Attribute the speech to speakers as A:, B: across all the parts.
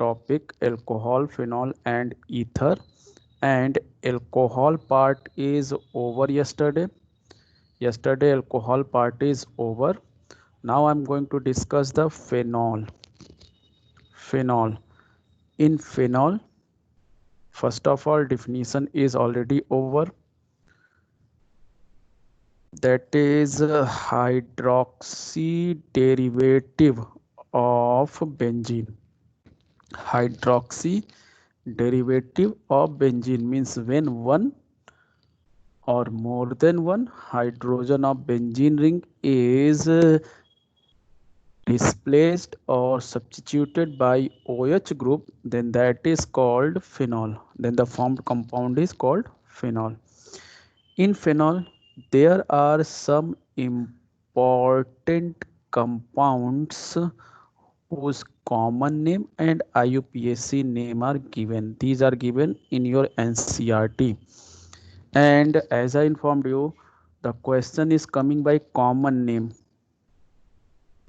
A: topic alcohol, phenol and ether, and alcohol part is over yesterday. Yesterday alcohol part is over. Now I'm going to discuss the phenol. Phenol. In phenol, first of all, definition is already over. That is a hydroxy derivative of benzene. Hydroxy derivative of benzene means when one or more than one hydrogen of benzene ring is displaced or substituted by OH group, then that is called phenol. Then the formed compound is called phenol. In phenol, there are some important compounds whose common name and IUPAC name are given. These are given in your NCERT. And as I informed you, the question is coming by common name.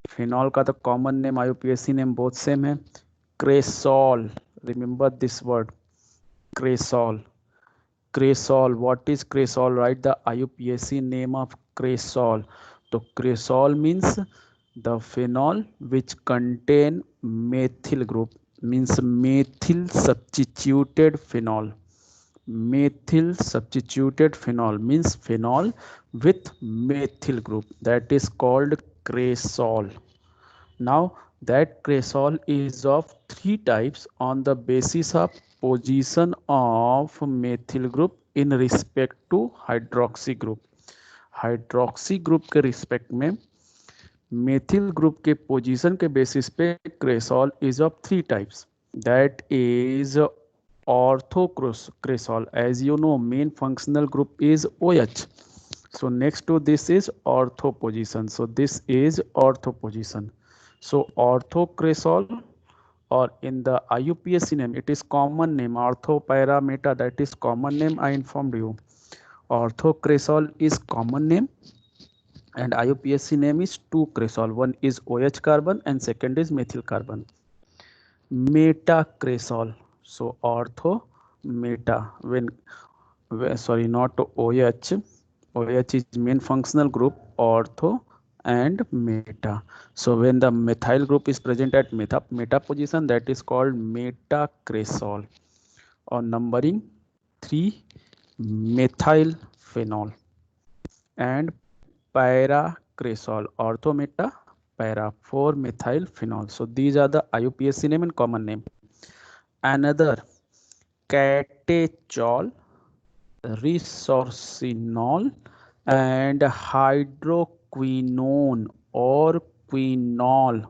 A: Phenol का तो common name IUPAC name both same है. Cresol, remember this word, cresol. Cresol, what is cresol? Write the IUPAC name of cresol. तो cresol means the phenol which contain methyl group, means methyl substituted phenol. Methyl substituted phenol means phenol with methyl group, that is called cresol. Now that cresol is of three types on the basis of position of methyl group in respect to hydroxy group. Hydroxy group के respect में methyl group के position के basis पे cresol is of three types. That is orthocresol. As you know, main functional group is OH. So next to this is ortho position. So this is ortho position. So orthocresol, or in the IUPAC name, it is common name. Ortho, para, meta, that is common name. I informed you. Orthocresol is common name, and IUPAC name is 2-cresol. One is OH carbon and second is methyl carbon. Metacresol. So ortho, meta, when sorry, not OH. OH is main functional group, ortho and meta. So when the methyl group is present at meta position, that is called metacresol. Or numbering 3, methyl phenol. And paracresol, ortho, meta, para, 4 methyl phenol. So these are the IUPAC name and common name. Another, catechol, resorcinol and hydroquinone or quinol.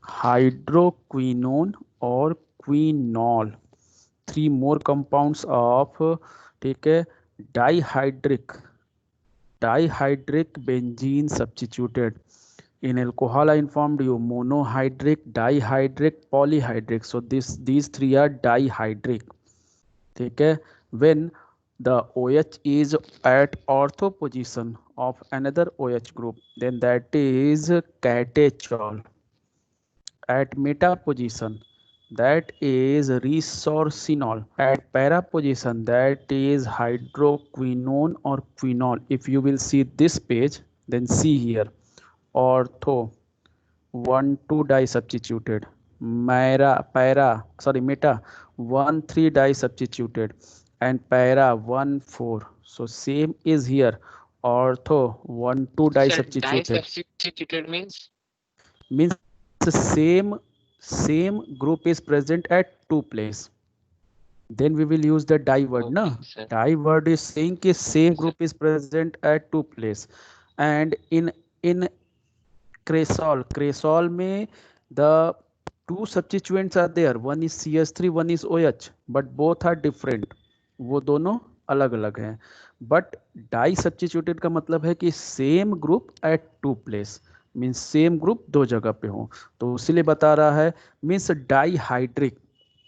A: Hydroquinone or quinol. 3 more compounds of, ठीक है, dihydric benzene substituted. In alcohol, I informed you monohydric, dihydric, polyhydric. So these 3 are dihydric. ठीक है. When the OH is at ortho position of another OH group, then that is catechol. At meta position, that is resorcinol. At para position, that is hydroquinone or quinol. If you will see this page, then see here, ortho 1,2 di substituted, meta 1,3 di substituted, and para 1,4. So same is here, ortho 1,2 di substituted.
B: Substituted means
A: the same group is present at 2 place. Then we will use the di word. Okay, na sir. Di word is saying कि same group is present at 2 place. And in cresol में the 2 substituents are there. One is CH3, one is OH, but both are different. वो दोनों अलग अलग हैं. But di substituted का मतलब है कि same group at 2 place. Means same group 2 जगह पे हो, तो इसीलिए बता रहा है. मीन्स डाईहाइड्रिक,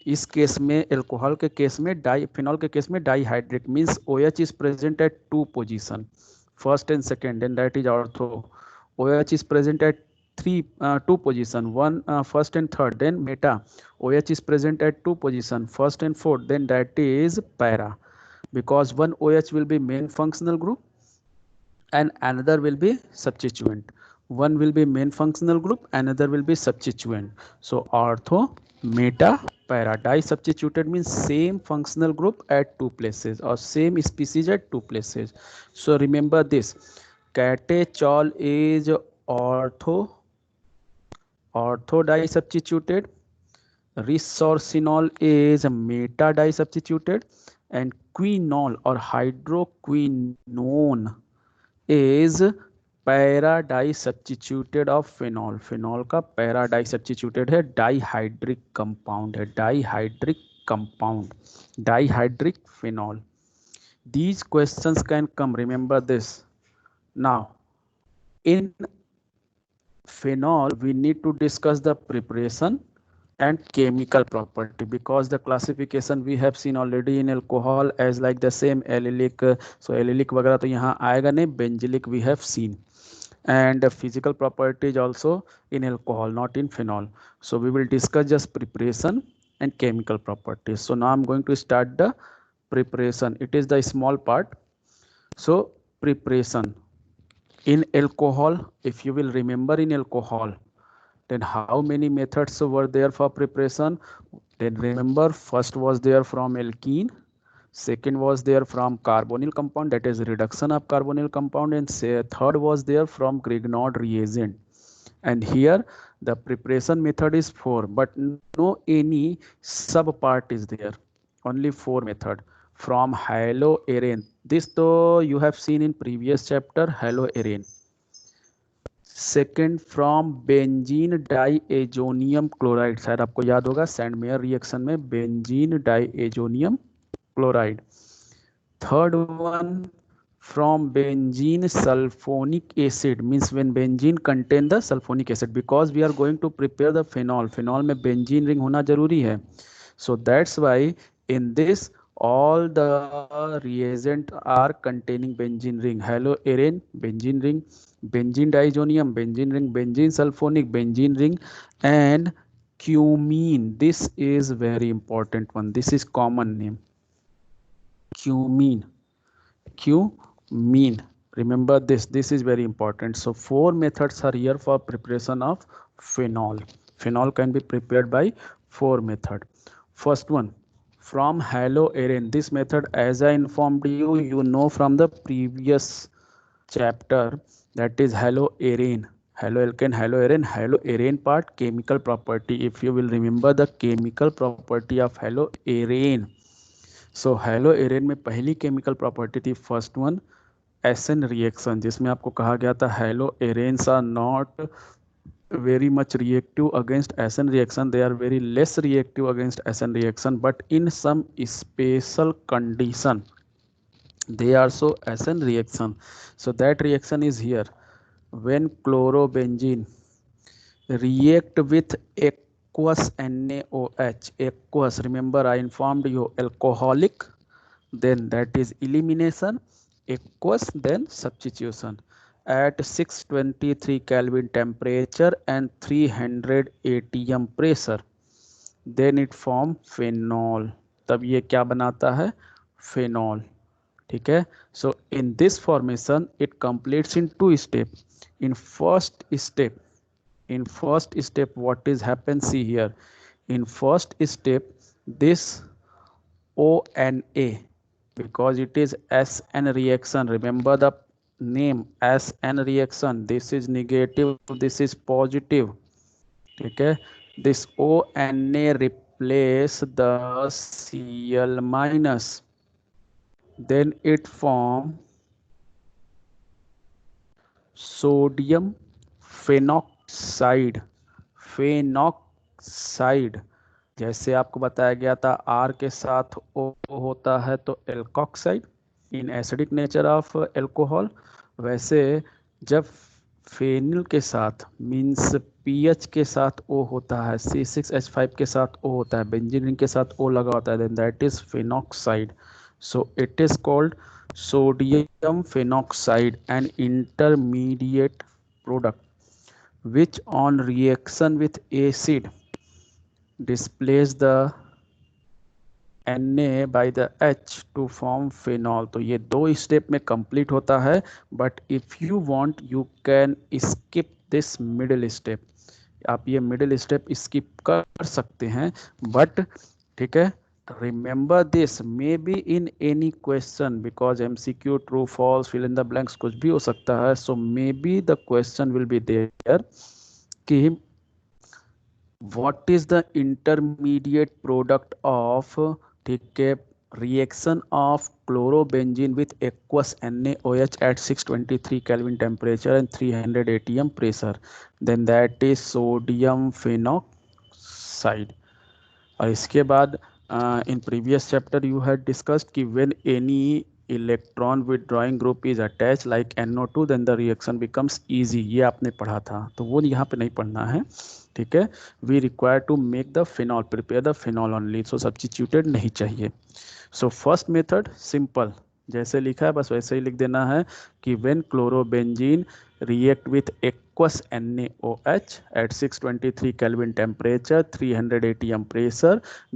A: इस केस में एल्कोहल के केस में, फिनॉल के केस में dihydric means OH is present at 2 position, first and second, and that is ortho. OH is present at two position, one first and third, then meta. OH is present at two position, first and fourth, then that is para, because one OH will be main functional group and another will be substituent. One will be main functional group, another will be substituent. So ortho, meta, para. Disubstituted means same functional group at two places or same species at two places. So remember this, catechol is ortho disubstituted, resorcinol is meta disubstituted, and quinol or hydroquinone is para disubstituted of phenol. phenol का para disubstituted है, dihydric compound है, dihydric compound, dihydric phenol. These questions can come, remember this. Now in phenol we need to discuss the preparation and chemical property, because the classification we have seen already in alcohol as like the same allylic. So allylic वगैरह तो यहाँ आएगा नहीं, benzylic we have seen, and the physical properties also in alcohol, not in phenol. So we will discuss just preparation and chemical properties. So now I'm going to start the preparation. It is the small part. So preparation in alcohol, if you will remember in alcohol, then how many methods were there for preparation? Then remember, first was there from alkene, second was there from carbonyl compound, that is reduction of carbonyl compound, and third was there from Grignard reagent. And here the preparation method is 4, but no any sub part is there, only 4 method. From haloarene, this though you have seen in previous chapter, haloarene. Second from benzene diazonium chloride, शायद आपको याद होगा Sandmeyer reaction में benzene diazonium chloride. Third one from benzene sulphonic acid, means when benzene contain the sulphonic acid, because we are going to prepare the phenol. Phenol में benzene ring होना जरूरी है. So that's why in this all the reagent are containing benzene ring. Haloarene, benzene ring, benzene diazonium, benzene ring, benzene sulfonic, benzene ring, and cumene. This is very important one. This is common name, cumene. Cumene, remember this, this is very important. So 4 methods are here for preparation of phenol. Phenol can be prepared by 4 method. First one from haloarene. This method, as I informed you, you know from the previous chapter, that is haloarene, haloalkane, haloarene. Haloarene part, chemical property, if you will remember the chemical property of haloarene. So haloarene में पहली chemical property थी first one SN reaction, जिसमें आपको कहा गया था haloarenes are not very much reactive against SN reaction, they are very less reactive against SN reaction, but in some special condition they are so SN reaction. So that reaction is here, when chlorobenzene react with aqueous NaOH, aqueous, remember I informed you, alcoholic, then that is elimination, aqueous, then substitution at 623 Kelvin temperature and 300 atm pressure, then it form phenol. तब ये क्या बनाता है? phenol. ठीक है. So in this formation it completes in 2 steps. In first step what is happen, see here, in first step this ONA, because it is SN reaction, remember the name SN reaction, this is negative, this is positive. Okay, this ONA replace the Cl minus, then it form sodium phenoxide. जैसे आपको बताया गया था R के साथ O होता है तो alkoxide in acidic nature of alcohol, वैसे जब फेनिल के साथ मीन्स पीएच के साथ O होता है, C6H5 के साथ O होता है, बेंजीन रिंग के साथ O लगा होता है, then that is phenoxide. So it is called sodium phenoxide, an intermediate product which on reaction with acid displace the Na by the H to form phenol. तो ये दो स्टेप में complete होता है, but if you want you can skip this middle step. आप ये middle step skip कर सकते हैं, बट ठीक है. Remember this may be in any question because MCQ true false fill in the blanks कुछ भी हो सकता है. So may be the question will be there कि what is the intermediate product of, ठीक है, reaction of chlorobenzene with aqueous NaOH at 623 Kelvin temperature and 300 atm pressure, then that is sodium phenoxide. और इसके बाद in previous chapter you had discussed कि when any electron withdrawing group is attach like NO2 then the reaction becomes easy. ये आपने पढ़ा था, तो वो यहाँ पे नहीं पढ़ना है. ठीक है, we require to make the phenol, prepare the phenol only, so substituted नहीं चाहिए. सो फर्स्ट मेथड सिंपल, जैसे लिखा है बस वैसे ही लिख देना है कि when chlorobenzene react with aqueous NaOH at 623 Kelvin temperature, 300 atm pressure,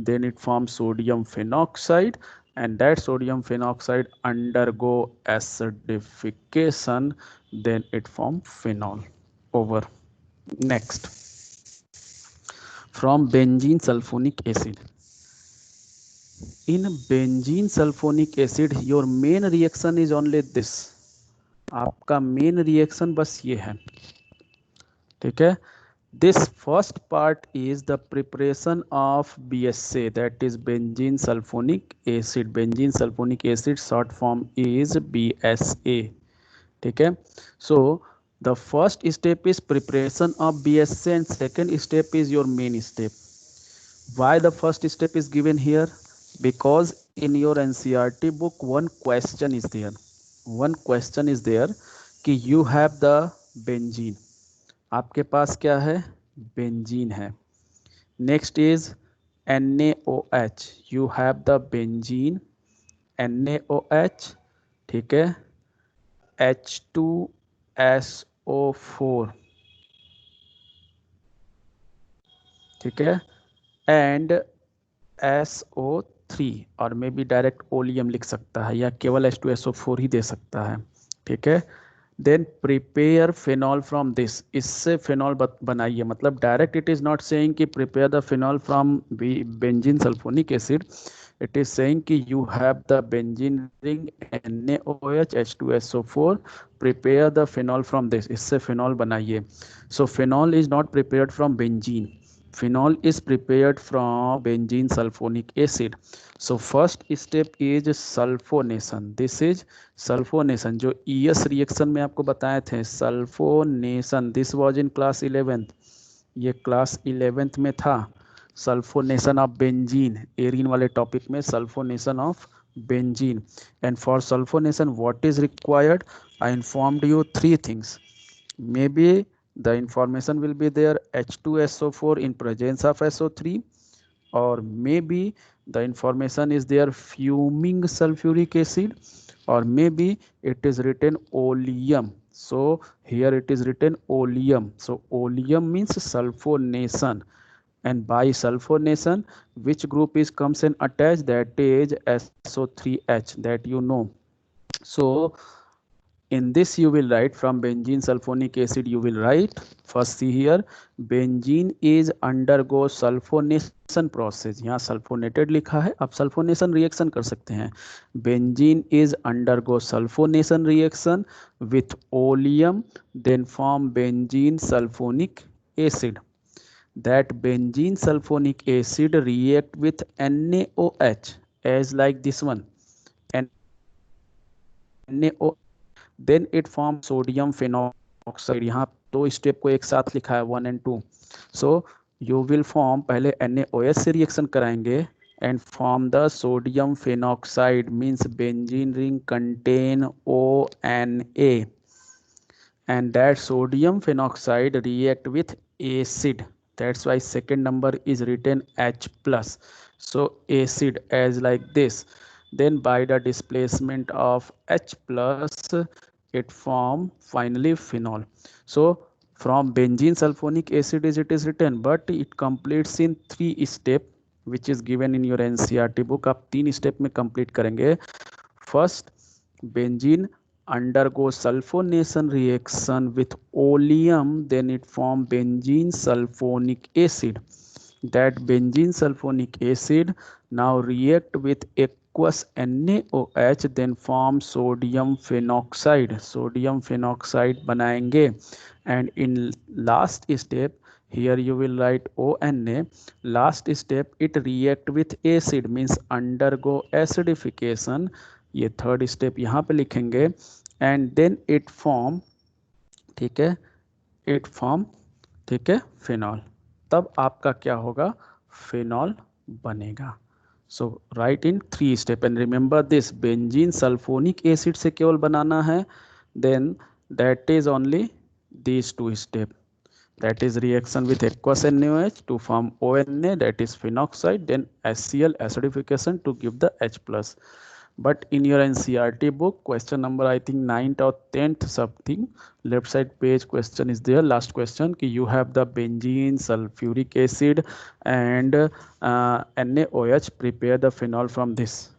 A: then it forms sodium phenoxide, and that sodium phenoxide undergo acidification, then it forms phenol. Over. Next, from benzene sulfonic acid. In benzene sulfonic acid your main reaction is only this. आपका main reaction बस ये है. ठीक है, this first part is the preparation of BSA, that is benzene sulphonic acid. Benzene sulphonic acid short form is BSA. ठीक है, so the first step is preparation of BSA and second step is your main step. Why the first step is given here? Because in your NCERT book one question is there. One question is there कि you have the benzene. आपके पास क्या है? Benzene है. Next is NaOH. You have the benzene, NaOH, ठीक है, H2SO4, ठीक है, and SO3, और मे बी डायरेक्ट ओलियम लिख सकता है या केवल H2SO4 ही दे सकता है. ठीक है, then prepare phenol from this. इससे फिनॉल बनाइए, मतलब direct it is not saying कि prepare the phenol from benzene sulphonic acid. It is saying कि you have the benzene ring NaOH H2SO4, prepare the phenol from this. इससे phenol बनाइए. So phenol is not prepared from benzene. Phenol is prepared from benzene sulfonic acid. So first step is sulfonation. This is sulfonation. जो ES reaction में आपको बताए थे sulfonation. This was in class 11th. ये class 11th में था. Sulfonation of benzene. Erin वाले topic में sulfonation of benzene. And for sulfonation what is required? I informed you three things. Maybe the information will be there H2SO4 in presence of SO3, or maybe the information is there fuming sulfuric acid, or maybe it is written oleum. So here it is written oleum. So oleum means sulfonation, and by sulfonation which group is comes and attached? That is SO3H, that you know. So in this you will write from benzene sulfonic acid, you will write first, see here, benzene is undergo sulfonation process. यहाँ sulfonated लिखा है, आप sulfonation reaction कर सकते हैं. benzene is undergo sulfonation reaction with oleum, then form benzene sulfonic acid. That benzene sulfonic acid react with NaOH as like this one, NaOH, then it form sodium phenoxide. यहाँ दो step को एक साथ लिखा है 1 and 2. So you will form, पहले NaOH से reaction कराएंगे and form the sodium phenoxide, means benzene ring contain ONA, and that sodium phenoxide react with acid. That's why second number is written H plus. So acid as like this. Then by the displacement of H plus it form finally phenol. So from benzene sulfonic acid it is written, but it completes in 3 step which is given in your NCERT book. आप 3 step में complete करेंगे. First, benzene undergo sulfonation reaction with oleum, then it form benzene sulfonic acid. That benzene sulfonic acid now react with aqueous NaOH, then form sodium phenoxide. Sodium phenoxide बनाएंगे. And in last step, here you will write ONA. Last step, it react with acid, means undergo acidification. ये third step यहाँ पे लिखेंगे. And then it form, ठीक है, it form, ठीक है, phenol. तब आपका क्या होगा, फिनॉल बनेगा. So write in 3 step and remember this, benzene sulphonic acid से केवल बनाना है. Then that is only these 2 step, that is reaction with aqueous NaOH to form ONA, that is phenoxide, then HCl acidification to give the H plus. But in your NCERT book, question number I think 9th or 10th something, left side page question is there, last question कि you have the benzene sulfuric acid and NaOH, prepare the phenol from this.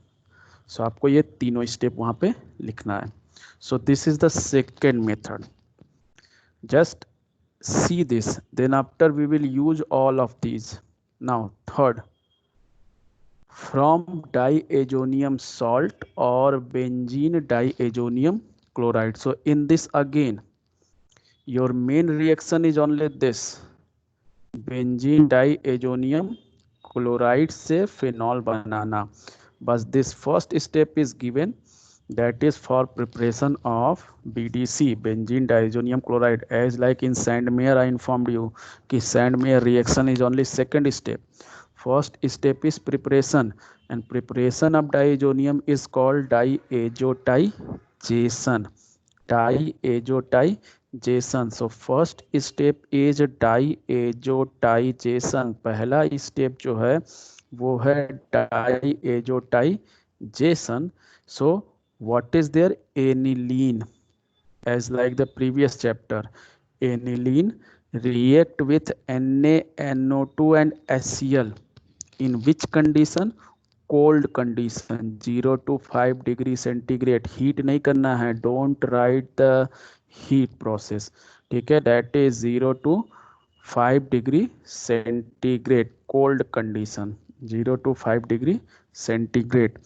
A: So आपको ये तीनों step वहाँ पे लिखना है. So this is the second method. Just see this, then after we will use all of these. Now third, from diazonium salt or benzene diazonium chloride. So in this again your main reaction is only this, benzene diazonium chloride से phenol बनाना. बस this first step is given, that is for preparation of BDC, benzene diazonium chloride. As like in Sandmeyer I informed you कि Sandmeyer reaction is only second step. First step is preparation, and preparation of diazonium is called diazotization. Diazotization. So first step is diazotization. पहला step जो है वो है diazotization. So what is there, aniline. As like the previous chapter, aniline react with NaNO2 and HCl. In which condition, cold condition, 0 to 5 degree centigrade. heat नहीं करना है, don't write the heat process, ठीक है. that is 0 to 5 degree centigrade, cold condition, 0 to 5 degree centigrade.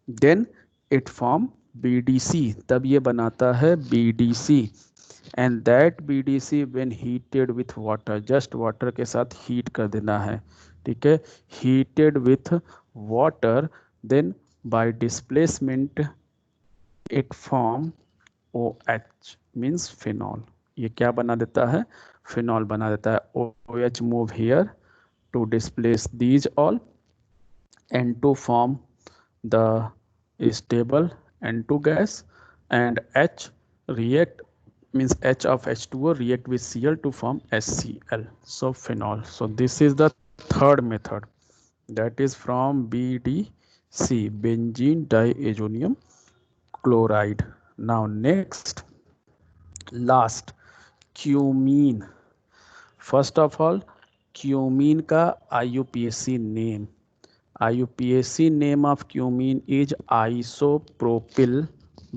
A: then it form BDC, तब ये बनाता है BDC. and that BDC when heated with water, just water के साथ heat कर देना है, ठीक है, heated with water, then by displacement it form OH, means phenol. ये क्या बना देता है, phenol बना देता है. OH move here to displace these all and to form the stable N2 gas, and H react, means H of H2O react with Cl to form HCl, so phenol. So this is the third method, that is from BDC, benzene diazonium chloride. Now next, last, cumene. First of all, cumene का IUPAC name, IUPAC name of cumene is isopropyl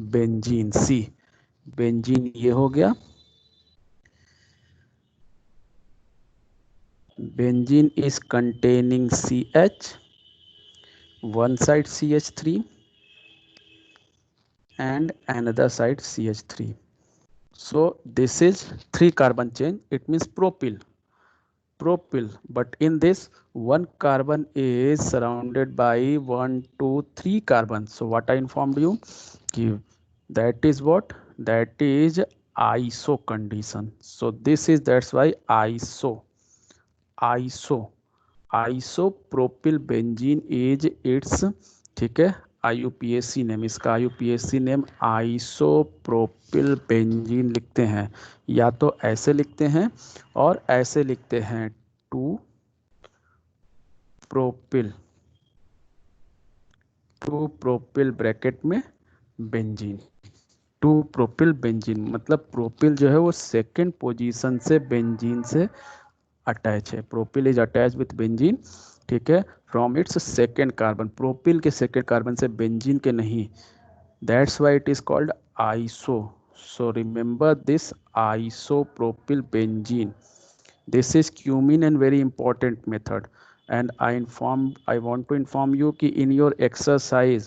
A: benzene. C, benzene ये हो गया, benzene is containing CH, one side CH3 and another side CH3. So this is 3 carbon chain, it means propyl, but in this one carbon is surrounded by 1 2 3 carbons. So what I informed you, that is what, that is iso condition. So this is, that's why isopropyl benzene is its, ठीक है, IUPAC name. इसका IUPAC name isopropyl benzene लिखते हैं, या तो ऐसे लिखते हैं और ऐसे लिखते हैं, 2 प्रोपिल ब्रैकेट में बेंजीन. टू प्रोपिल बेंजीन, मतलब प्रोपिल जो है वो सेकेंड पोजीशन से बेंजीन से अटैच है। Propyl is attach with benzene, ठीक है, from its second carbon, propyl के सेकेंड कार्बन से, बेंजीन के नहीं। That's why it is called iso. So remember this, isopropyl benzene. This is cumene and very important method. And I want to inform you कि in your exercise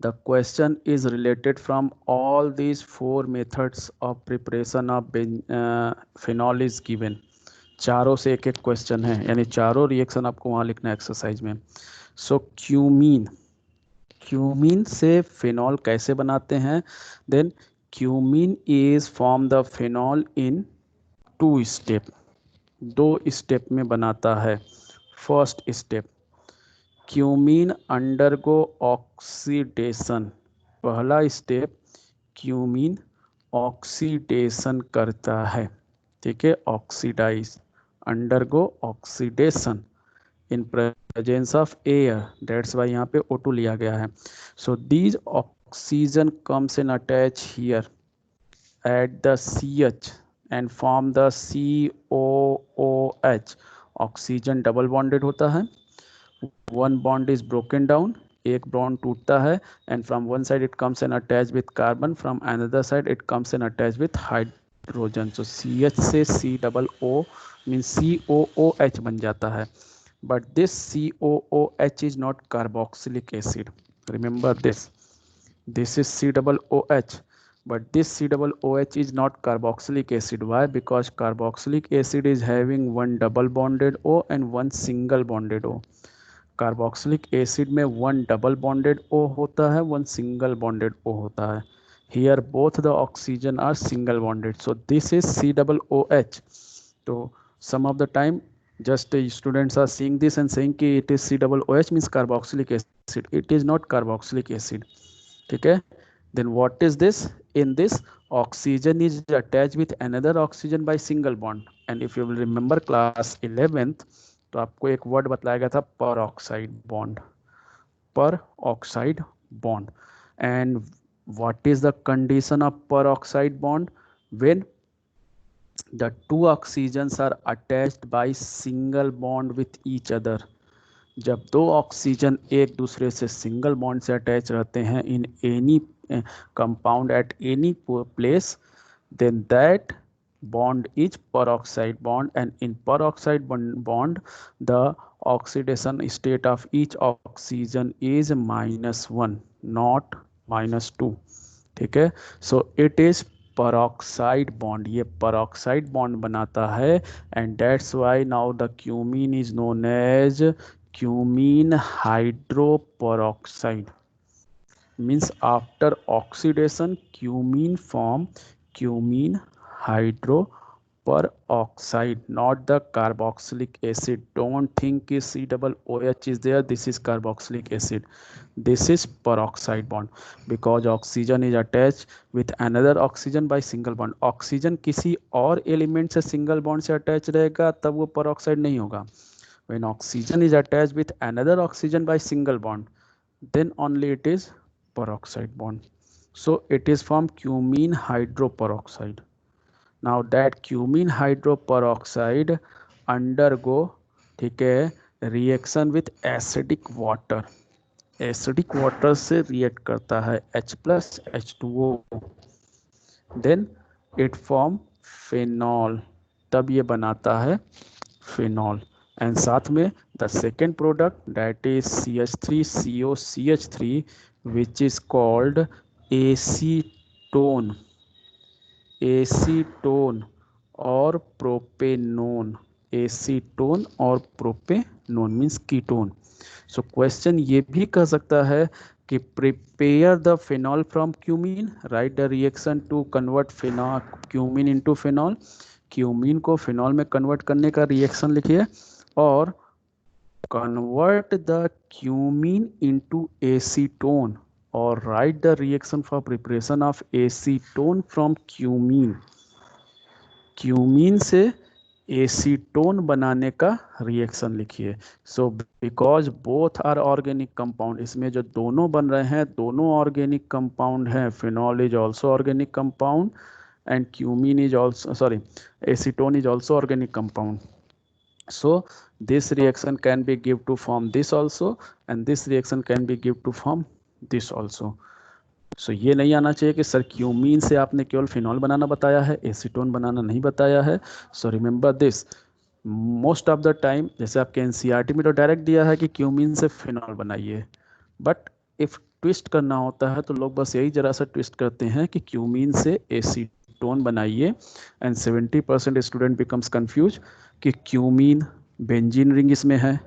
A: the question is related from all these four methods of preparation of phenol is given. चारों से एक एक question है, यानी चारों reaction आपको वहाँ लिखना है एक्सरसाइज में। सो क्यूमीन, क्यूमीन से फिनॉल कैसे बनाते हैं? Then cumene is form the phenol in two step, दो स्टेप में बनाता है। First step, cumene undergo oxidation, पहला स्टेप क्यूमीन ऑक्सीडेशन करता है, ठीक है, oxidise, undergo oxidation in presence of air, that's why यहाँ पे O2 लिया गया है। So these oxygen comes in attach here at the CH and form the COOH, oxygen double bonded होता है, one bond is broken down, एक bond टूटता है, and from one side it comes and attach with carbon, from another side it comes and attach with hydrogen. So CH से COO means COOH बन जाता है, but this COOH is not carboxylic acid. Remember this. This is COOH, but this COOH is not carboxylic acid. Why? Because carboxylic acid is having one double bonded O and one single bonded O. Carboxylic acid में one double bonded O होता है, one single bonded O होता है। Here both the oxygen are single bonded, so this is COOH. तो some of the time just students are seeing this and saying कि it is COOH means carboxylic acid. It is not carboxylic acid, ठीक है। Then what is this? In this, oxygen is attached with another oxygen by single bond. And if you will remember class 11th, तो आपको एक word बताया गया था peroxide bond, peroxide bond. And what is the condition of peroxide bond? When the two oxygens are attached by single bond with each other, जब दो oxygen एक दूसरे से सिंगल बॉन्ड से attach रहते हैं in any compound at any place, then that bond is peroxide bond, and in peroxide bond the oxidation state of each oxygen is -1 not -2, ठीक है। सो इट इज peroxide bond, ये peroxide bond बनाता है, and that's why now the cumene is known as cumene hydroperoxide. Means after oxidation cumene form cumene hydroperoxide, not the carboxylic acid. Don't think COOH is there, this is carboxylic acid. This is peroxide bond because oxygen is attached with another oxygen by single bond. Oxygen किसी और element से single bond से attach रहेगा तब वो peroxide नहीं होगा। When oxygen is attached with another oxygen by single bond, then only it is peroxide bond. So it is from cumene hydroperoxide. Now that cumene hydroperoxide undergo, ठीक है, reaction with acidic water, acidic water से react करता है H+H2O, then it form phenol, तब ये बनाता है phenol. And साथ में the second product that is CH3COCH3 which is called acetone, acetone और प्रोपेनोन, एसीटोन और propanone means ketone. So question ये भी कह सकता है कि prepare the phenol from cumene, write the reaction to convert phenol cumene into phenol, cumene को phenol में कन्वर्ट करने का रिएक्शन लिखिए, और convert the cumene into acetone, और write the reaction for preparation of acetone from cumene. Cumene से acetone बनाने का रिएक्शन लिखिए। So because both are organic compound, इसमें जो दोनों बन रहे हैं दोनों ऑर्गेनिक कंपाउंड हैं। Phenol is also organic compound and cumene is also, sorry, acetone is also organic compound. So this reaction can be give to form this also, and this reaction can be give to form this also. So ये नहीं आना चाहिए कि sir cumene से आपने केवल phenol बनाना बताया है, एसीटोन बनाना नहीं बताया है। So remember this, most of the time जैसे आपके एनसीईआरटी में तो डायरेक्ट दिया है कि क्यूमीन से फिनॉल बनाइए, बट इफ ट्विस्ट करना होता है तो लोग बस यही जरा सा ट्विस्ट करते हैं कि क्यूमीन से एसीटोन बनाइए, एंड 70% स्टूडेंट बिकम्स कंफ्यूज कि क्यूमीन बेंजीन रिंग इसमें है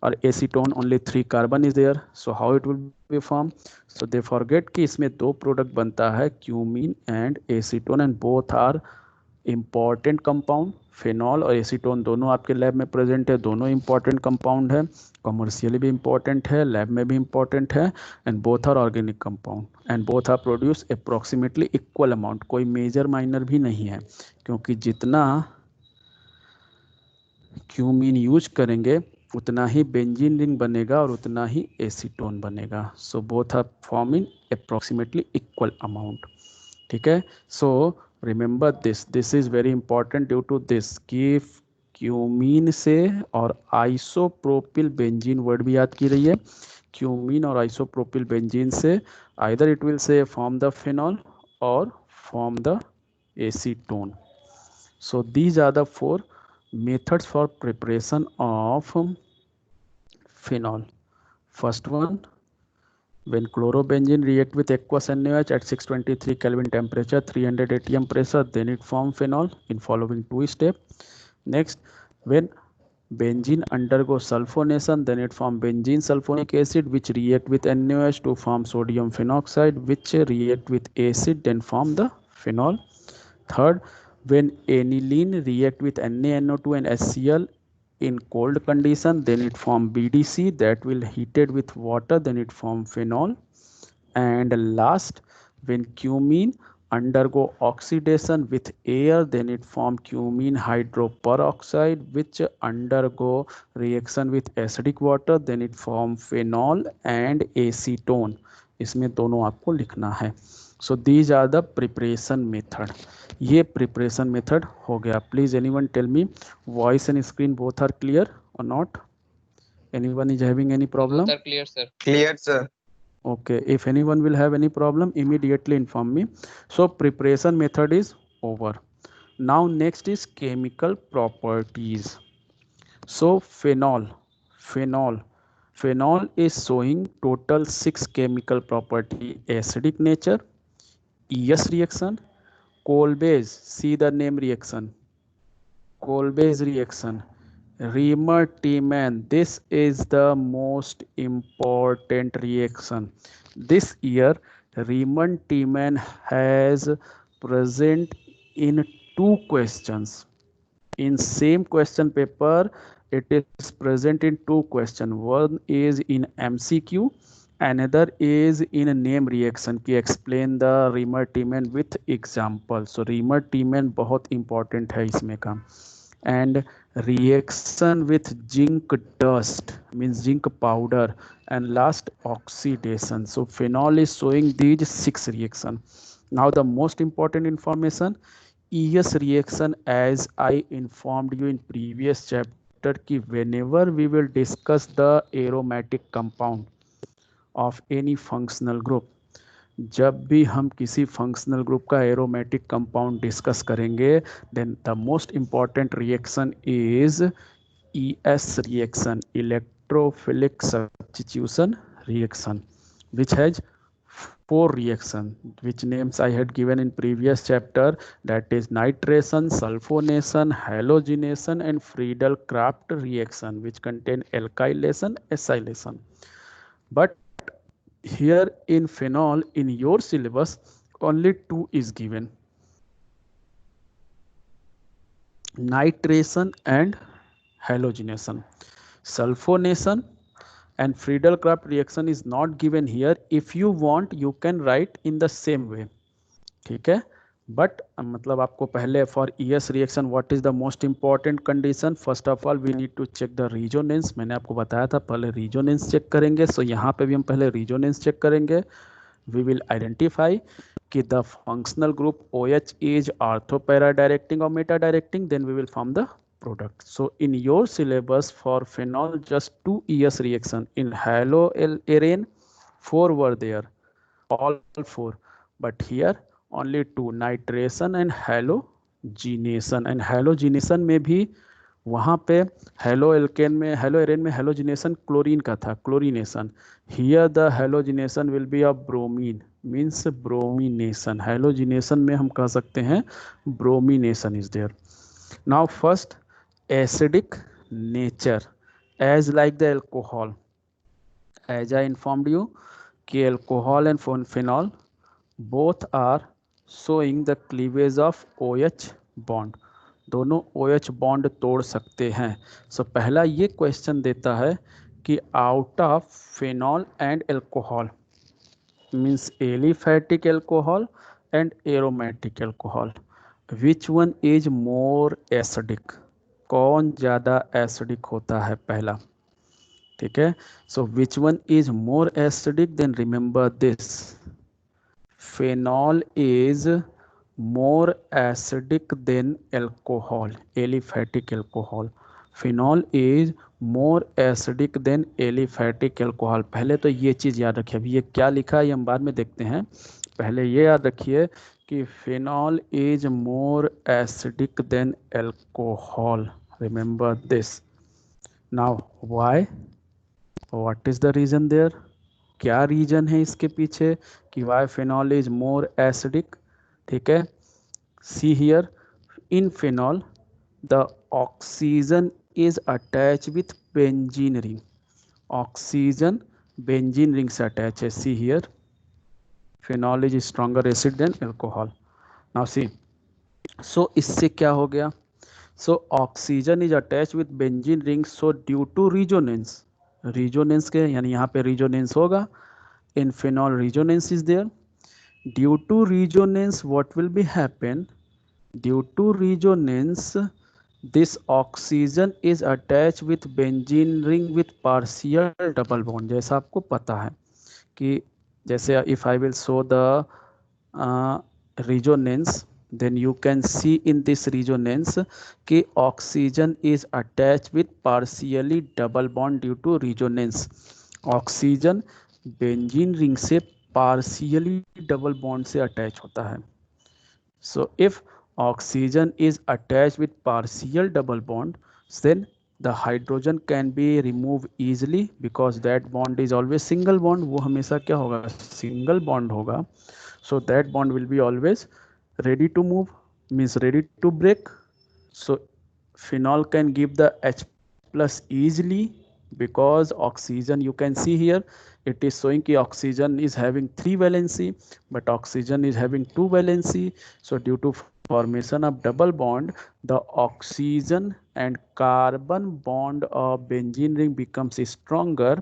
A: और acetone only 3 carbon is there, so how it will be form. So they forget कि इसमें दो प्रोडक्ट बनता है, cumene and acetone, and both are important compound. Phenol और एसीटोन दोनों आपके लैब में प्रेजेंट है, दोनों इम्पॉर्टेंट कंपाउंड है, कॉमर्शियली भी इम्पॉर्टेंट है, लैब में भी इम्पॉर्टेंट है, and both are organic compound and both are produce approximately equal amount. कोई मेजर माइनर भी नहीं है, क्योंकि जितना क्यूमीन यूज करेंगे उतना ही बेंजीन रिंग बनेगा और उतना ही एसीटोन बनेगा। So both are forming approximately equal amount. ठीक है, so remember this is very important due to this कि क्यूमीन से और आइसोप्रोपिल बेंजीन वर्ड भी याद की रही है। क्यूमीन और आइसोप्रोपिल बेंजीन से either it will say form the phenol और form the acetone. So these are the 4 methods for preparation of phenol. First one, when chlorobenzene react with aqueous NaOH at 623 Kelvin temperature, 300 atm pressure, then it form phenol in following 2 steps. Next, when benzene undergo sulfonation, then it form benzene sulfonic acid, which react with NaOH to form sodium phenoxide, which react with acid, then form the phenol. Third, when aniline react with NaNO2 and HCl in cold condition, then it form BDC, that will heated with water, then it form phenol. And last, when cumene undergo oxidation with air, then it form cumene hydroperoxide, which undergo reaction with acidic water, then it form phenol and acetone. इसमें दोनों आपको लिखना है. So these are the preparation method. ये preparation method हो गया. Please anyone tell me, voice and screen both are clear or not? Anyone is having any problem?
B: Both are clear, sir.
C: Clear, sir.
A: Okay, if anyone will have any problem, immediately inform me. So preparation method is over. Now next is chemical properties. So phenol is showing total 6 chemical property: acidic nature, ES reaction, Kolbe's, see the name reaction, Kolbe's reaction, Riemann-Tiemann. This is the most important reaction. This year Riemann-Tiemann has present in 2 questions. In same question paper it is present in 2 questions. One is in MCQ, another is in a name reaction कि explain the Riemann-Tiemann with example. So Riemann-Tiemann बहुत important है इसमें का. And reaction with zinc dust means zinc powder, and last oxidation. So phenol is showing these 6 reaction. Now the most important information, ES reaction, as I informed you in previous chapter कि whenever we will discuss the aromatic compound of any functional group, जब भी हम किसी functional group का aromatic compound discuss करेंगे, then the most important reaction is ES reaction, electrophilic substitution reaction, which has 4 reaction, which names I had given in previous chapter, that is nitration, sulfonation, halogenation and Friedel-Crafts reaction, which contain alkylation, acylation. But here in phenol, in your syllabus only 2 is given, nitration and halogenation. Sulfonation and Friedel-Crafts reaction is not given here. If you want you can write in the same way. ठीक है, but मतलब आपको पहले for ES reaction what is the most important condition, first of all we need to check the resonance. मैंने आपको बताया था पहले रिजोनेंस चेक करेंगे, सो यहाँ पे भी हम पहले रिजोनेंस चेक करेंगे। वी विल आइडेंटिफाई कि the functional group OH is ortho para directing or meta directing, then we will form the product. So in your syllabus for phenol just 2 ES reaction in haloarene 4 were there, all 4, but here only 2, nitration and halogenation. and halogenation में भी वहाँ पे हेलोएरेन में halogenation chlorine का था, chlorination. Here the halogenation will be a bromine, means bromination. Halogenation में हम कह सकते हैं bromination is there. Now first acidic nature as like the alcohol, as I informed you कि alcohol and phenol both are showing the cleavage of OH bond, दोनों OH bond तोड़ सकते हैं। सो पहला ये क्वेश्चन देता है कि out of phenol and alcohol, means aliphatic alcohol and aromatic alcohol, which one is more acidic, कौन ज़्यादा एसिडिक होता है पहला। ठीक है, so which one is more acidic, then remember this, phenol is more acidic than alcohol, aliphatic alcohol. phenol is more acidic than aliphatic alcohol। पहले तो ये चीज़ याद रखिए, अभी ये क्या लिखा है ये हम बाद में देखते हैं, पहले ये याद रखिए कि phenol is more acidic than alcohol, remember this। now why, what is the reason there, क्या रीजन है इसके पीछे कि why phenol is more acidic. ठीक है, see here, in phenol the oxygen is attach with benzene ring, oxygen benzene ring से attach है। See here, phenol is stronger acid than alcohol. Now see, so इससे क्या हो गया, so oxygen is attach with benzene ring, so due to resonance, resonance के यानी यहाँ पे रिजोनेंस होगा, in phenol resonance is there, due to resonance what will be happen, due to resonance this oxygen is attached with benzene ring with partial double bond। जैसा आपको पता है कि जैसे if I will show the resonance, then you can see in this resonance कि oxygen is attached with partially double bond due to resonance। Oxygen benzene ring से partially double bond से attach होता है। So if oxygen is attach with partial double bond, then the hydrogen can be remove easily because that bond is always single bond, वो हमेशा क्या होगा, single bond होगा। So that bond will be always ready to move, means ready to break। so phenol can give the H plus easily because oxygen, you can see here it is showing ki oxygen is having 3 valency but oxygen is having 2 valency। so due to formation of double bond, the oxygen and carbon bond of benzene ring becomes stronger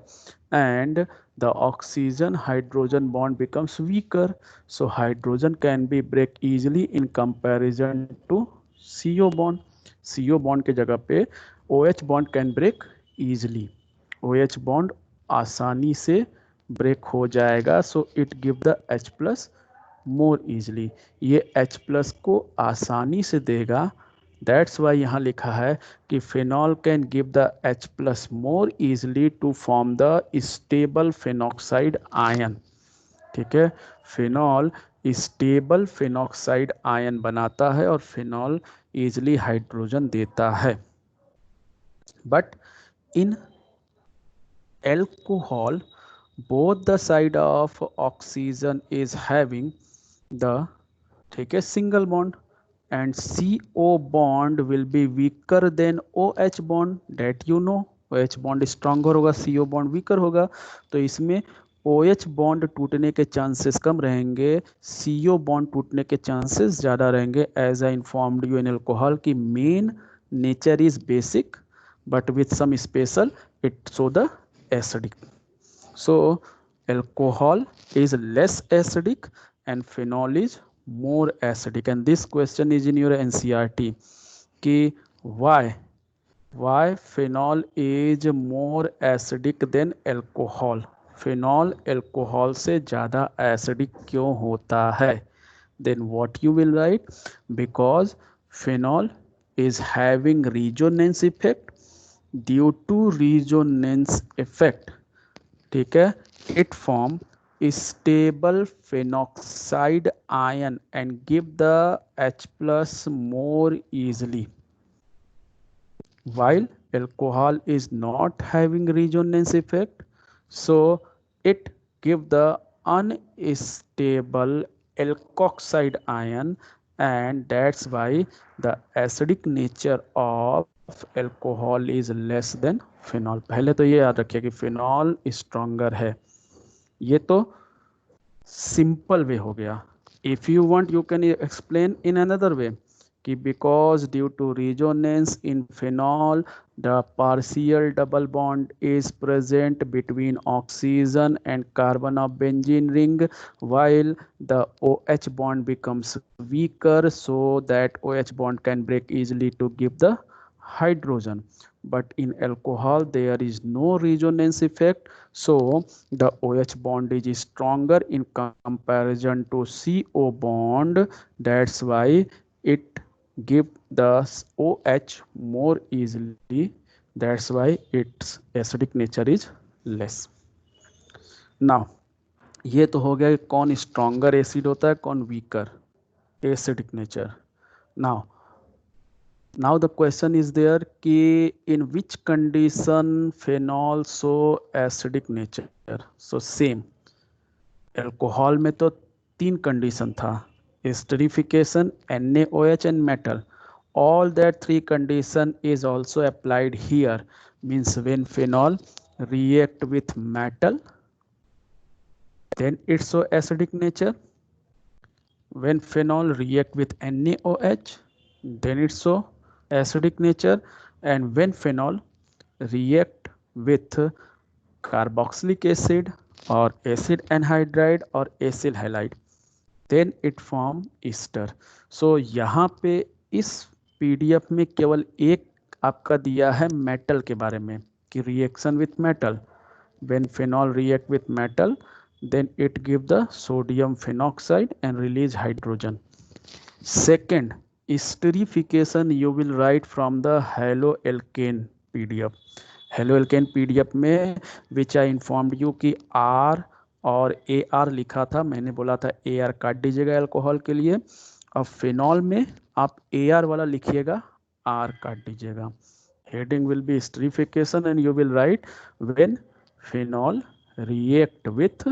A: and the oxygen hydrogen bond becomes weaker। so hydrogen can be break easily in comparison to CO bond। CO bond के जगह पे OH bond can break easily, OH bond आसानी से break हो जाएगा। So it give the H plus more easily, ये H plus को आसानी से देगा। दैट्स वाई यहाँ लिखा है कि phenol can give the H plus more easily to form the stable phenoxide ion. ठीक है, फिनॉल स्टेबल फिनॉक्साइड आयन बनाता है और फिनॉल ईजली हाइड्रोजन देता है। But in alcohol both the side of oxygen is having the, ठीक है, single bond and CO bond will be weaker than OH bond, that you know। OH bond stronger होगा, CO bond weaker होगा, तो इसमें OH bond टूटने के chances कम रहेंगे, CO bond टूटने के चांसेस ज़्यादा रहेंगे। As I informed you in alcohol की main nature is basic but with some special it show the acidic। so alcohol is less acidic and phenol is more acidic, and this question is in your NCERT कि why phenol is more acidic than alcohol, phenol alcohol से ज़्यादा acidic क्यों होता है? Then what you will write? Because phenol is having resonance effect, due to resonance effect, ठीक है, it form stable phenoxide ion and give the H plus more easily, while alcohol is not having resonance effect, so it give the unstable alkoxide ion, and that's why the acidic nature of alcohol is less than phenol. पहले तो ये याद रखिए कि phenol stronger है, ये तो simple way हो गया. If you want you can explain in another way कि because due to resonance in phenol the partial double bond is present between oxygen and carbon of benzene ring, while the OH bond becomes weaker so that OH bond can break easily to give the hydrogen. But in alcohol there is no resonance effect, so the OH bond is stronger in comparison to CO bond, that's why it give the OH more easily, that's why its acidic nature is less. now ये तो हो गया कि कौन stronger acid होता है, कौन weaker acidic nature. now the question is there कि in which condition phenol show acidic nature. so same alcohol में तो 3 कंडीशन था, esterification, NaOH and metal. all that 3 condition is also applied here, means when phenol react with metal then it show acidic nature, when phenol react with NaOH then it show acidic nature, and when phenol react with carboxylic acid or acid anhydride or acyl halide then it form ester. so यहाँ पे इस PDF में केवल एक आपका दिया है metal के बारे में कि reaction with metal, when phenol react with metal then it give the sodium phenoxide and release hydrogen. second esterification you will write from the haloalkane PDF. haloalkane PDF में which I informed you कि R और AR लिखा था, मैंने बोला था AR काट दीजिएगा अल्कोहल के लिए, अब फिनॉल में आप AR वाला लिखिएगा, R काट दीजिएगा. Heading will be esterification and you will write when phenol react with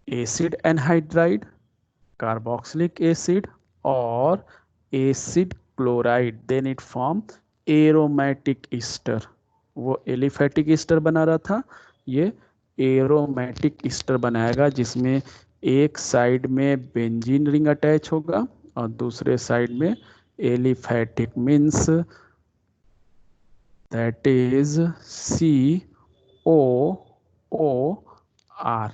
A: acid anhydride, carboxylic acid or acid chloride then it form aromatic ester. वो एलिफेटिक ईस्टर बना रहा था, ये एरोमेटिक ईस्टर बनाएगा जिसमें एक साइड में बेंजीन रिंग अटैच होगा और दूसरे साइड में aliphatic, means that is COOR.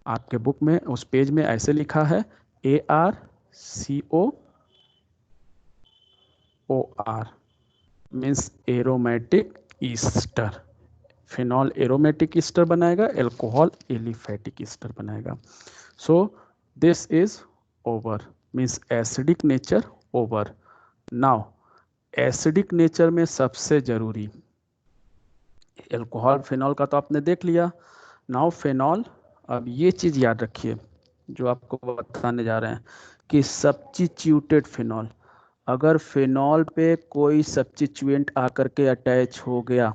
A: आपके बुक में उस पेज में ऐसे लिखा है ArCOOR means aromatic Easter. Phenol aromatic Easter बनाएगा, एल्कोहल एलिफेटिक ईस्टर बनाएगा. सो this is over, means acidic nature over. Now acidic nature में सबसे जरूरी एल्कोहल फिनॉल का तो आपने देख लिया. नाउ फिनॉल, अब ये चीज़ याद रखिए जो आपको बताने जा रहे हैं कि सब्स्टिट्यूटेड फिनॉल, अगर फिनॉल पे कोई सब्स्टिट्यूएंट आकर के अटैच हो गया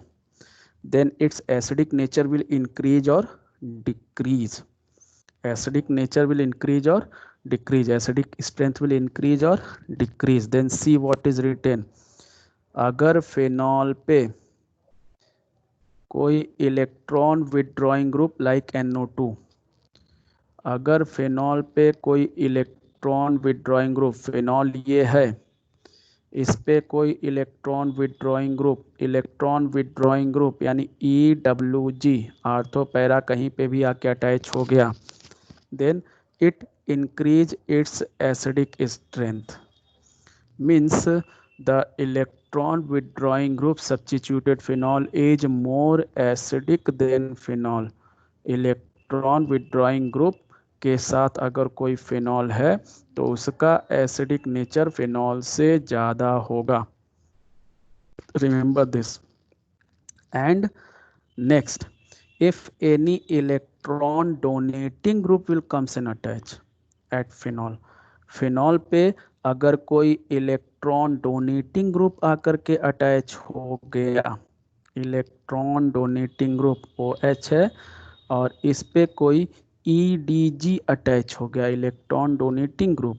A: then its acidic nature will increase or decrease. Acidic nature will increase or decrease, acidic strength will increase or decrease. Then see what is written. अगर फिनॉल पे कोई electron withdrawing group like NO2, अगर phenol पे कोई electron withdrawing group, phenol ये है, इस पे कोई इलेक्ट्रॉन विथड्रॉइंग ग्रुप यानी EWG आर्थो पैरा कहीं पे भी आके अटैच हो गया, then it increase its acidic strength. Means the electron withdrawing group substituted phenol is more acidic than phenol. Electron withdrawing group के साथ अगर कोई फिनॉल है तो उसका एसिडिक नेचर फिनॉल से ज़्यादा होगा. Remember this. And next, if any electron donating group will comes and attach at phenol. Phenol पे अगर कोई इलेक्ट्रॉन डोनेटिंग ग्रुप आकर के अटैच हो गया, इलेक्ट्रॉन डोनेटिंग ग्रुप OH है और इस पे कोई EDG अटैच हो गया, electron donating group,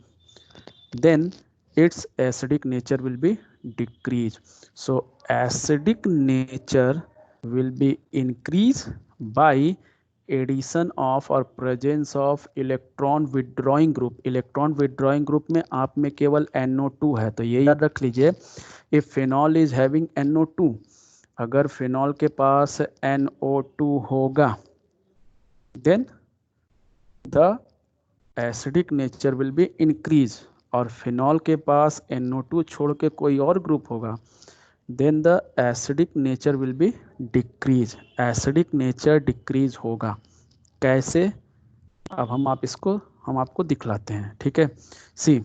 A: then its acidic nature will be decrease. So acidic nature will be increased by addition of और presence of electron withdrawing group. Electron withdrawing group में आप में केवल NO2 है, तो ये याद रख लीजिए. If phenol is having NO2, अगर फिनॉल के पास NO2 होगा, then the acidic nature will be increase. और फिनॉल के पास NO2 छोड़ के कोई और ग्रुप होगा, then the acidic nature will be decrease. Acidic nature decrease होगा. कैसे? अब हम आपको दिखलाते हैं. ठीक है, सी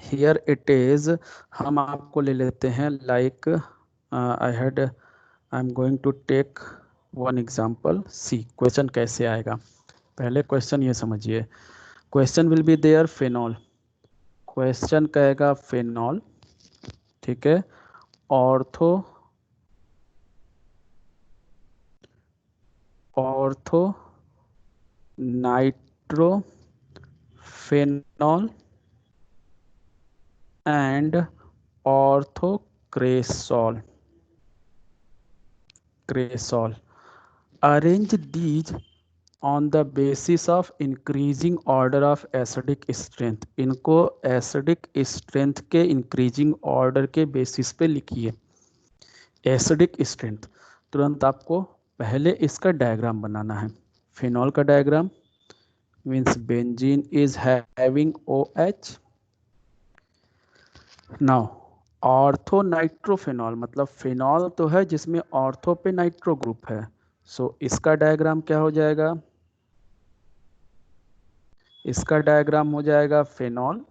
A: हियर इट इज. हम आपको ले लेते हैं like I am going to take one example. See question कैसे आएगा. पहले क्वेश्चन ये समझिए. Question will be there phenol. Question कहेगा फिनॉल. ठीक है, ortho nitro phenol and ortho cresol. Arrange these on the basis of increasing order of acidic strength. इनको acidic strength के इंक्रीजिंग ऑर्डर के बेसिस पे लिखिए. Acidic strength. तुरंत आपको पहले इसका डायग्राम बनाना है. फिनॉल का diagram means benzene is having OH. Now ortho nitrophenol मतलब फिनॉल तो है जिसमें ऑर्थो पे नाइट्रो ग्रुप है. सो इसका डायग्राम क्या हो जाएगा? इसका डायग्राम हो जाएगा phenol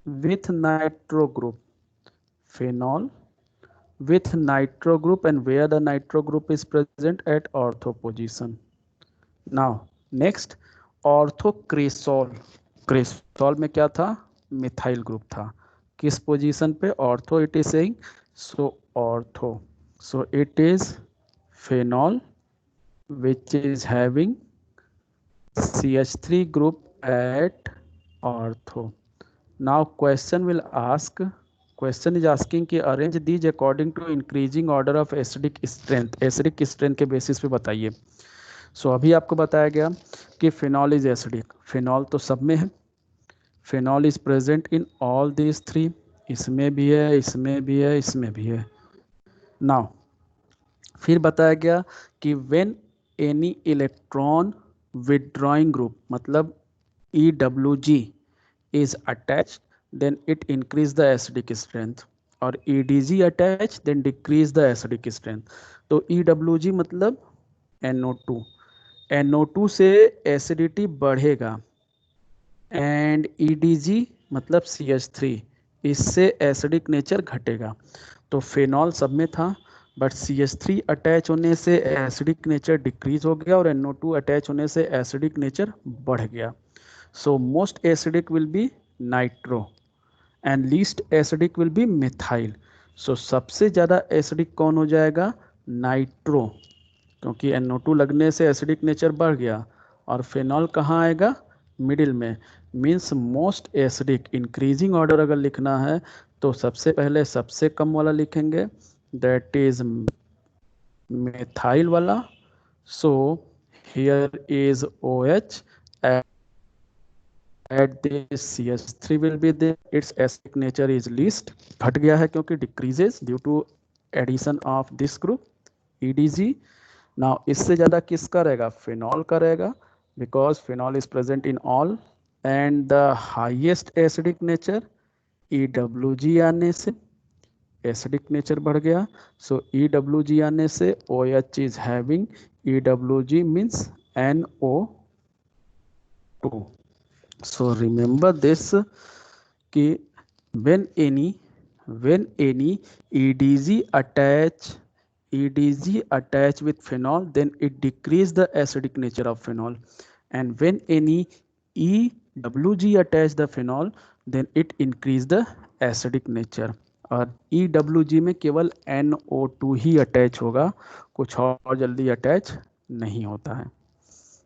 A: with nitro group. Phenol with nitro group and where the nitro group is present at ortho position. Now next orthocresol. क्रेसॉल में क्या था? मिथाइल ग्रुप था. किस पोजीशन पे? Ortho. It is saying so ortho. So it is phenol which is having CH3 group at ortho. Now question will ask, question is asking कि arrange these according to increasing order of acidic strength. Acidic strength के basis पे बताइए. सो अभी आपको बताया गया कि phenol is acidic. Phenol तो सब में है. Phenol is present in all these three. इसमें भी है, इसमें भी है, इसमें भी है. नाउ फिर बताया गया कि when any electron withdrawing group मतलब EWG is attached, then it increase the acidic strength. और EDG attach then decrease the acidic strength. तो EWG मतलब NO2. NO2 से एसिडिटी बढ़ेगा एंड EDG मतलब CH3, इससे एसिडिक नेचर घटेगा. तो फिनॉल सब में था बट CH3 अटैच होने से एसिडिक नेचर डिक्रीज हो गया और NO2 अटैच होने से एसिडिक नेचर बढ़ गया. So most acidic will be nitro and least acidic will be methyl. So सबसे ज़्यादा एसिडिक कौन हो जाएगा? नाइट्रो, क्योंकि NO2 लगने से एसिडिक नेचर बढ़ गया. और फिनॉल कहाँ आएगा? मिडिल में. Means most acidic. Increasing order अगर लिखना है तो सबसे पहले सबसे कम वाला लिखेंगे, दैट इज मिथाइल वाला. So here is OH at this CH3 will be there. Its acidic nature is least. घट गया है क्योंकि decreases due to addition of this group EDG. Now इससे ज़्यादा किसका रहेगा? फिनॉल का रहेगा. because phenol is present in all. And the highest acidic nature EWG आने से एसिडिक नेचर बढ़ गया. सो EWG आने से OH is having EWG means NO2. So remember this कि when any EDG attach with phenol, then it decrease the acidic nature of phenol, and when any EWG attach the phenol, then it increase the acidic nature. और EWG में केवल NO2 ही attach होगा, कुछ और जल्दी attach नहीं होता है.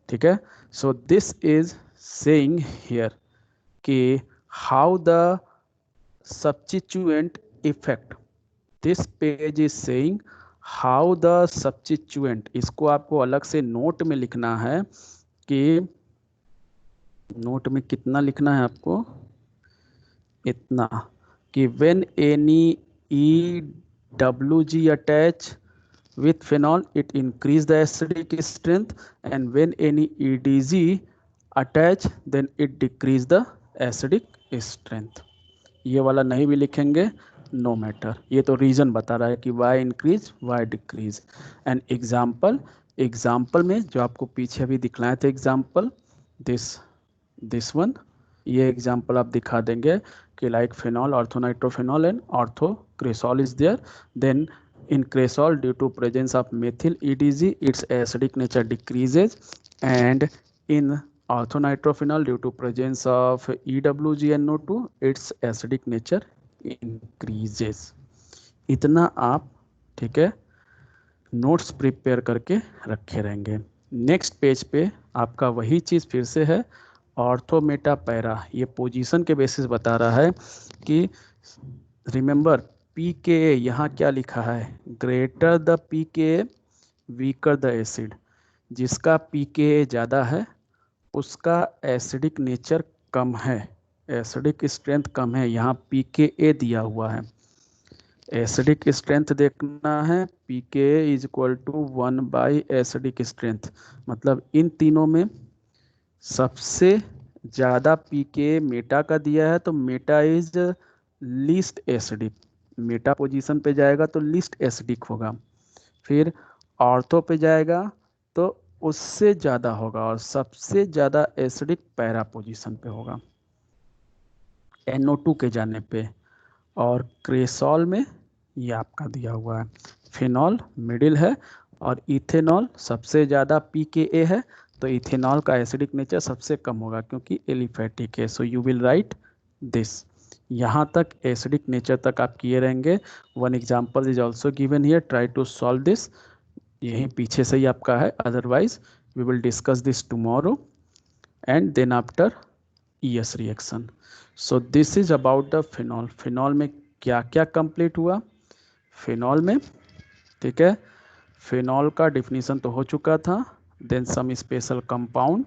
A: ठीक है. So this is saying here कि how the substituent effect. This page is saying how the substituent, इसको आपको अलग से नोट में लिखना है कि नोट में कितना लिखना है आपको, इतना कि when any EWG attach with phenol it increase the acidic strength, and when any EDG attach then it decrease the acidic strength. ये वाला नहीं भी लिखेंगे, नो मैटर. ये तो रीजन बता रहा है कि why increase why decrease. And example में जो आपको पीछे भी दिखलाए थे एग्जाम्पल, दिस वन, ये एग्जाम्पल आप दिखा देंगे कि like phenol, orthonitrophenol and orthocresol is there. Then in cresol, due to presence of methyl EDG, its acidic nature decreases, and in orthonitrophenol, due to presence of EWGNO2, its acidic nature increases. इतना आप ठीक है notes prepare करके रखे रहेंगे. Next page पे आपका वही चीज़ फिर से है, ऑर्थोमेटा पैरा. ये पोजीशन के बेसिस बता रहा है कि रिमेंबर PKA यहाँ क्या लिखा है, greater the PKA weaker the acid. जिसका PKA ज़्यादा है उसका एसिडिक नेचर कम है, एसिडिक स्ट्रेंथ कम है. यहाँ PKA दिया हुआ है, एसिडिक स्ट्रेंथ देखना है, PKA is equal to 1/, acidic strength. मतलब इन तीनों में सबसे ज़्यादा PKA मेटा का दिया है, तो Meta is least acidic. Meta position पे जाएगा तो लीस्ट एसिडिक होगा. फिर ऑर्थो पे जाएगा तो उससे ज़्यादा होगा, और सबसे ज़्यादा एसिडिक पैरा पोजीशन पे होगा NO2 के जाने पे. और क्रेसॉल में ये आपका दिया हुआ है, फिनॉल मिडिल है और इथेनॉल सबसे ज़्यादा PKA है, तो इथेनॉल का एसिडिक नेचर सबसे कम होगा क्योंकि एलिफेटिक है. So you will write this. यहाँ तक एसिडिक नेचर तक आप किए रहेंगे. One example is also given here, try to solve this. यही पीछे से ही आपका है, otherwise we will discuss this tomorrow and then after ES reaction. So this is about the phenol. Phenol में क्या क्या कंप्लीट हुआ फिनॉल में, ठीक है. फिनॉल का डिफिनीशन तो हो चुका था. Then some special compound,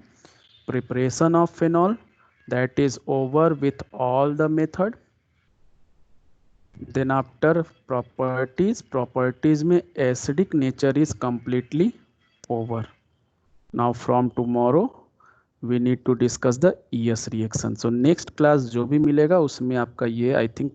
A: preparation of phenol, that is over with all the method. Then after properties में acidic nature is completely over. Now from tomorrow we need to discuss the ES reaction. So next class जो भी मिलेगा उसमें आपका ये I think